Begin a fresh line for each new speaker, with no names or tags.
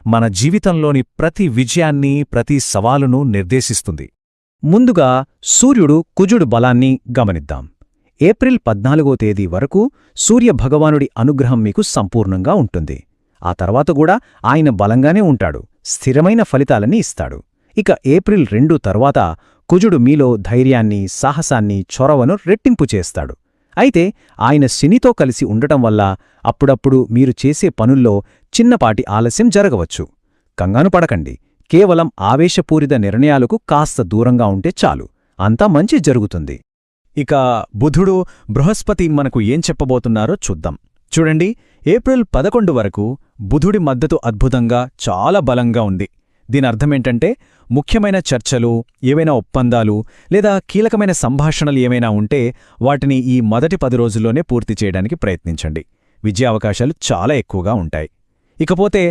మన జీవితంలోని ప్రతి విజయాన్ని, ప్రతి సవాలును నిర్దేశిస్తుంది.
ముందుగా సూర్యుడు కుజుడు బలాన్ని గమనిద్దాం. ఏప్రిల్ 14వ తేదీ వరకు సూర్యభగవానుడి అనుగ్రహం మీకు సంపూర్ణంగా ఉంటుంది. ఆ తర్వాత కూడా ఆయన బలంగానే ఉంటాడు, స్థిరమైన ఫలితాలన్నీ ఇస్తాడు. ఇక ఏప్రిల్ 2 తర్వాత కుజుడు మీలో ధైర్యాన్ని, సాహసాన్ని, చొరవను రెట్టింపు చేస్తాడు. అయితే ఆయన శనితో కలిసి ఉండటం వల్ల అప్పుడప్పుడు మీరు చేసే పనుల్లో చిన్నపాటి ఆలస్యం జరగవచ్చు. కంగాను పడకండి, కేవలం ఆవేశపూరిత నిర్ణయాలకు కాస్త దూరంగా ఉంటే చాలు, అంతా మంచి జరుగుతుంది.
ఇక బుధుడు, బృహస్పతి మనకు ఏం చెప్పబోతున్నారో చూద్దాం. చూడండి, ఏప్రిల్ 11 వరకు బుధుడి మద్దతు అద్భుతంగా, చాలా బలంగా ఉంది. దీనర్థమేంటంటే, ముఖ్యమైన చర్చలు, ఏవైనా ఒప్పందాలు లేదా కీలకమైన సంభాషణలు ఏమైనా ఉంటే వాటిని ఈ మొదటి 10 రోజుల్లోనే పూర్తి చేయడానికి ప్రయత్నించండి. విజయావకాశాలు చాలా ఎక్కువగా ఉంటాయి. ఇకపోతే